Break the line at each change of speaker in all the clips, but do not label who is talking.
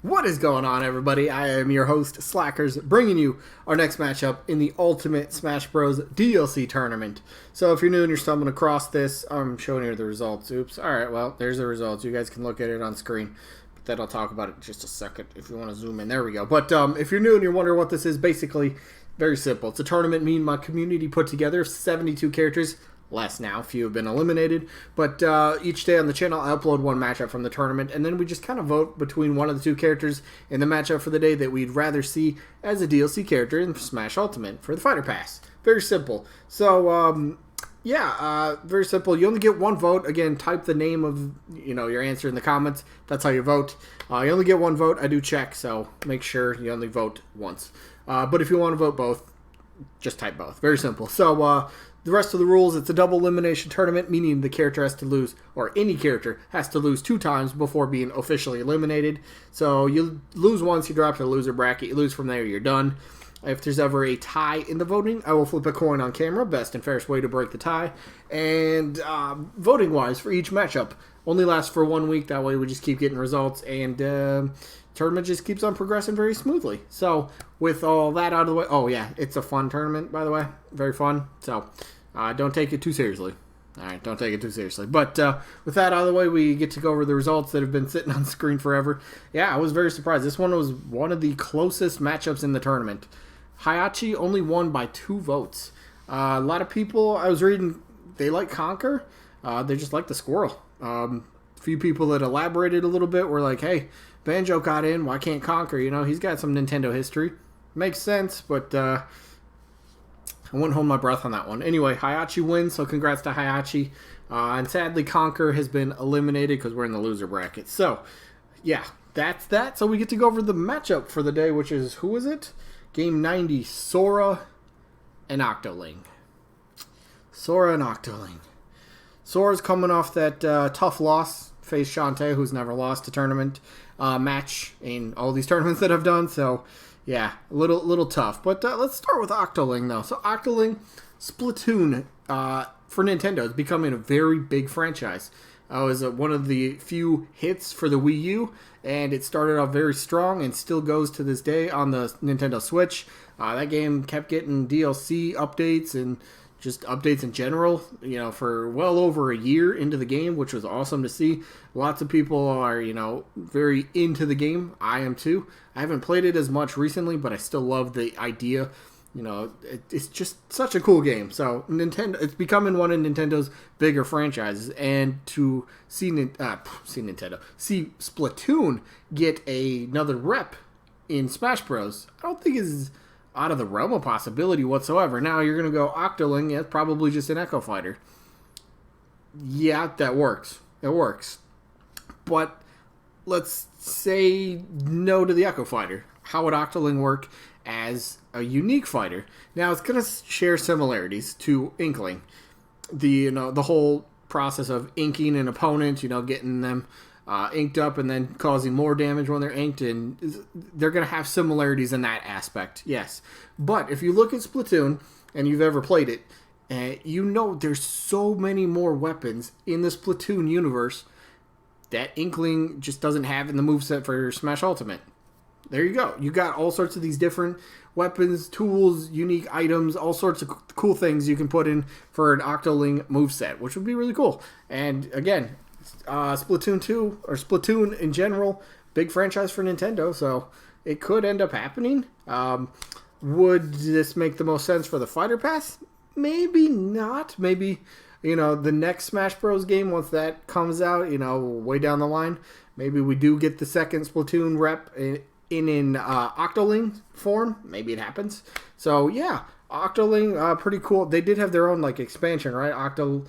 What is going on, everybody? I am your host, Slackerz, bringing you our next matchup in the Ultimate Smash Bros. DLC tournament. So if you're new and you're stumbling across this, I'm showing you the results. Oops. Alright, well, there's the results. You guys can look at it on screen. But then I'll talk about it in just a second if you want to zoom in. There we go. But if you're new and you're wondering what this is, basically, very simple. It's a tournament me and my community put together, 72 characters. Less now, a few have been eliminated, but each day on the channel I upload one matchup from the tournament, and then we just kind of vote between one of the two characters in the matchup for the day that we'd rather see as a DLC character in Smash Ultimate for the Fighter Pass. Very simple. So, very simple. You only get one vote. Again, type the name of your answer in the comments. That's how you vote. You only get one vote. I do check, so make sure you only vote once. But if you want to vote both, just type both. Very simple. So, the rest of the rules, it's a double elimination tournament, meaning the character has to lose, or any character has to lose 2 times before being officially eliminated. So you lose once, you drop to the loser bracket. You lose from there, you're done. If there's ever a tie in the voting, I will flip a coin on camera. Best and fairest way to break the tie. And voting-wise, for each matchup, only lasts for 1 week. That way we just keep getting results, and tournament just keeps on progressing very smoothly. So with all that out of the way, oh yeah, it's a fun tournament, by the way, very fun. So don't take it too seriously. All right, don't take it too seriously. But with that out of the way, we get to go over the results that have been sitting on the screen forever. Yeah, I was very surprised. This one was one of the closest matchups in the tournament. Hayachi only won by 2 votes. A lot of people I was reading, they like Conquer. They just like the squirrel. A few people that elaborated a little bit were like, hey, Banjo got in, why can't Conquer? He's got some Nintendo history. Makes sense, but I wouldn't hold my breath on that one. Anyway, Hayachi wins, so congrats to Hayachi. And sadly, Conquer has been eliminated because we're in the loser bracket. So, yeah, that's that. So we get to go over the matchup for the day, which is, who is it? Game.90, Sora and Octoling. Sora and Octoling. Sora's coming off that tough loss, faced Shantae, who's never lost a tournament match in all these tournaments that I've done. So, yeah, a little tough. But let's start with Octoling, though. So, Octoling, Splatoon for Nintendo is becoming a very big franchise. It was one of the few hits for the Wii U, and it started off very strong and still goes to this day on the Nintendo Switch. That game kept getting DLC updates and just updates in general, for well over a year into the game, which was awesome to see. Lots of people are, very into the game. I am too. I haven't played it as much recently, but I still love the idea. It's just such a cool game. So Nintendo, it's becoming one of Nintendo's bigger franchises, and to see Splatoon get another rep in Smash Bros, I don't think is out of the realm of possibility whatsoever. Now you're going to go Octoling, yeah, it's probably just an Echo Fighter. Yeah, that works. It works. But let's say no to the Echo Fighter. How would Octoling work as a unique fighter? Now it's going to share similarities to Inkling. The whole process of inking an opponent, getting them inked up and then causing more damage when they're inked, and they're going to have similarities in that aspect, yes. But if you look at Splatoon, and you've ever played it, there's so many more weapons in the Splatoon universe that Inkling just doesn't have in the moveset for Smash Ultimate. There you go. You got all sorts of these different weapons, tools, unique items, all sorts of cool things you can put in for an Octoling moveset, which would be really cool. And again, Splatoon 2, or Splatoon in general, big franchise for Nintendo, so it could end up happening. Would this make the most sense for the Fighter Pass? Maybe not. Maybe, the next Smash Bros. Game, once that comes out, way down the line, maybe we do get the second Splatoon rep in Octoling form. Maybe it happens. So, yeah, Octoling, pretty cool. They did have their own, expansion, right? Octoling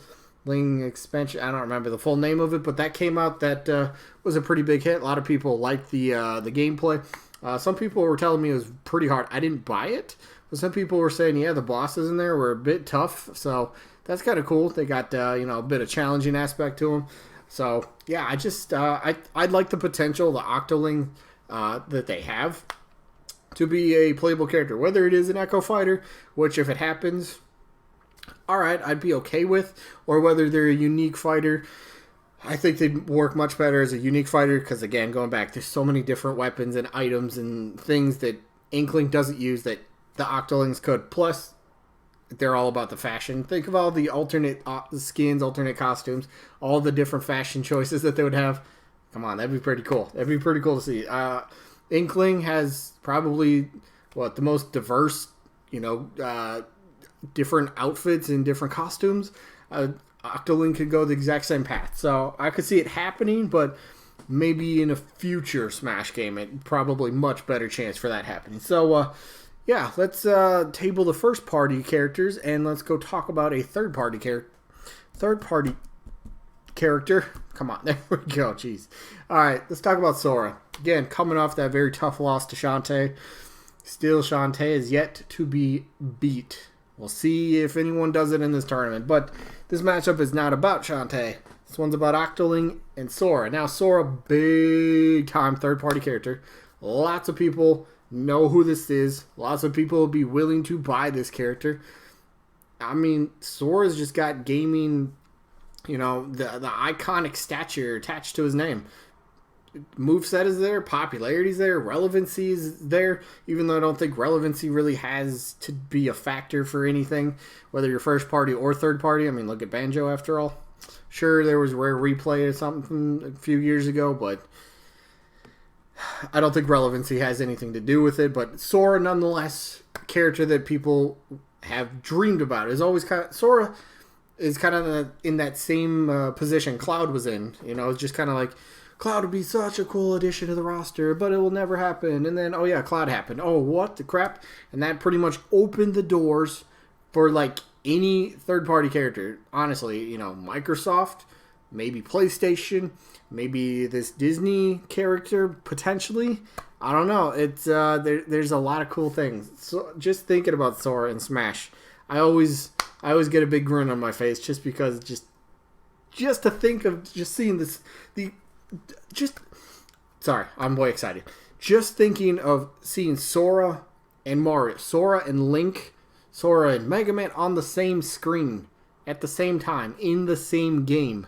expansion. I don't remember the full name of it, but that came out. That was a pretty big hit. A lot of people liked the gameplay. Some people were telling me it was pretty hard. I didn't buy it, but some people were saying, yeah, the bosses in there were a bit tough. So that's kind of cool. They got a bit of challenging aspect to them. So yeah, I like the potential, the Octoling that they have to be a playable character, whether it is an Echo Fighter, which if it happens, alright, I'd be okay with, or whether they're a unique fighter. I think they'd work much better as a unique fighter because, again, going back, there's so many different weapons and items and things that Inkling doesn't use that the Octolings could. Plus, they're all about the fashion. Think of all the alternate skins, alternate costumes, all the different fashion choices that they would have. Come on, that'd be pretty cool. That'd be pretty cool to see. Inkling has probably, the most diverse, different outfits and different costumes. Octoling could go the exact same path. So I could see it happening, but maybe in a future Smash game, it probably much better chance for that happening. So, yeah, let's table the first party characters and let's go talk about a third party character. Come on, there we go. Jeez. All right, let's talk about Sora. Again, coming off that very tough loss to Shantae. Still, Shantae is yet to be beat. We'll see if anyone does it in this tournament. But this matchup is not about Shantae. This one's about Octoling and Sora. Now, Sora, big-time third-party character. Lots of people know who this is. Lots of people will be willing to buy this character. I mean, Sora's just got gaming, the iconic stature attached to his name. Moveset is there, popularity's there, relevancy is there, even though I don't think relevancy really has to be a factor for anything, whether you're first party or third party. I mean, look at Banjo after all. Sure, there was Rare Replay or something a few years ago, but I don't think relevancy has anything to do with it. But Sora, nonetheless, character that people have dreamed about. Sora is kind of in that same position Cloud was in. It's just kind of like, Cloud would be such a cool addition to the roster, but it will never happen. And then, oh yeah, Cloud happened. Oh, what the crap? And that pretty much opened the doors for any third-party character. Honestly, Microsoft, maybe PlayStation, maybe this Disney character potentially. I don't know. It's there's a lot of cool things. So just thinking about Sora and Smash, I always get a big grin on my face just because just to think of just seeing this sorry, I'm way excited. Just thinking of seeing Sora and Mario, Sora and Link, Sora and Mega Man on the same screen at the same time in the same game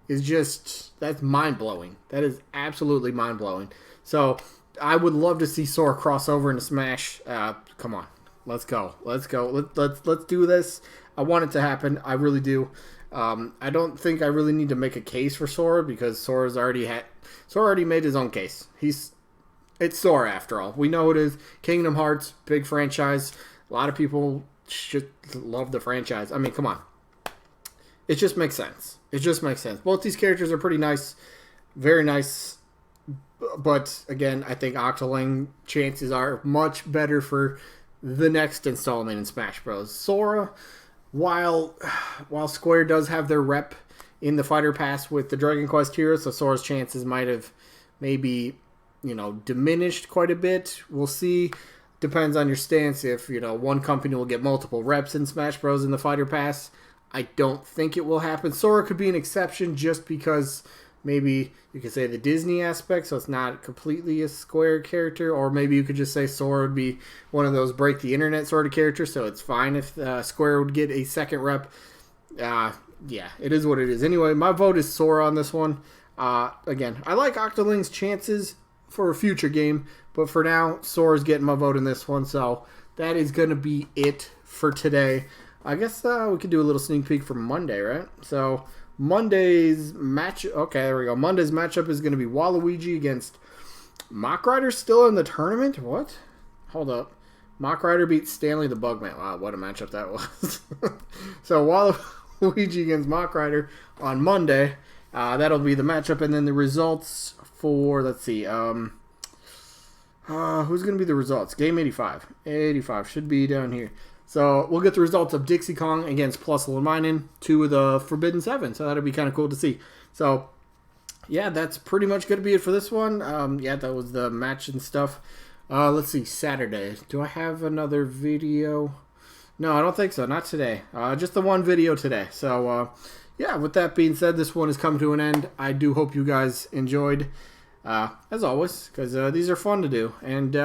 that's mind-blowing. That is absolutely mind-blowing. So I would love to see Sora cross over into Smash. Come on. Let's go. Let's do this. I want it to happen. I really do. I don't think I really need to make a case for Sora because Sora already made his own case. It's Sora after all. We know it is. Kingdom Hearts, big franchise. A lot of people should love the franchise. I mean, come on. It just makes sense. Both these characters are pretty nice. Very nice. But again, I think Octoling chances are much better for the next installment in Smash Bros. Sora, while Square does have their rep in the Fighter Pass with the Dragon Quest heroes, so Sora's chances might have maybe, diminished quite a bit. We'll see. Depends on your stance. If, one company will get multiple reps in Smash Bros. In the Fighter Pass, I don't think it will happen. Sora could be an exception just because maybe you could say the Disney aspect, so it's not completely a Square character, or maybe you could just say Sora would be one of those break the internet sort of characters, so it's fine if Square would get a second rep. Yeah, it is what it is. Anyway, my vote is Sora on this one. Again, I like Octoling's chances for a future game, but for now, Sora's getting my vote in this one, so that is going to be it for today. I guess we could do a little sneak peek for Monday, right? So Monday's match. Okay, there we go. Monday's matchup is going to be Waluigi against Mach Rider. Still in the tournament? What? Hold up. Mach Rider beats Stanley the Bugman. Wow, what a matchup that was. So Waluigi against Mach Rider on Monday. That'll be the matchup, and then the results for, let's see, who's going to be the results? Game 85. 85 should be down here. So we'll get the results of Dixie Kong against Plus Minen, 2 of the Forbidden 7. So that'll be kind of cool to see. So, yeah, that's pretty much going to be it for this one. Yeah, that was the match and stuff. Let's see, Saturday. Do I have another video? No, I don't think so. Not today. Just the one video today. So, yeah, with that being said, this one has come to an end. I do hope you guys enjoyed, as always, because these are fun to do. And,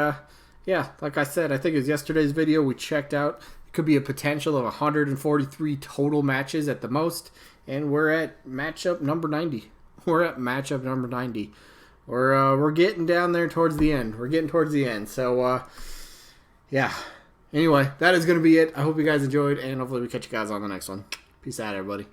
yeah, like I said, I think it was yesterday's video we checked out. It could be a potential of 143 total matches at the most. And we're at matchup number 90. we're at matchup number 90. We're getting down there towards the end. So, yeah. Anyway, that is going to be it. I hope you guys enjoyed, and hopefully we catch you guys on the next one. Peace out, everybody.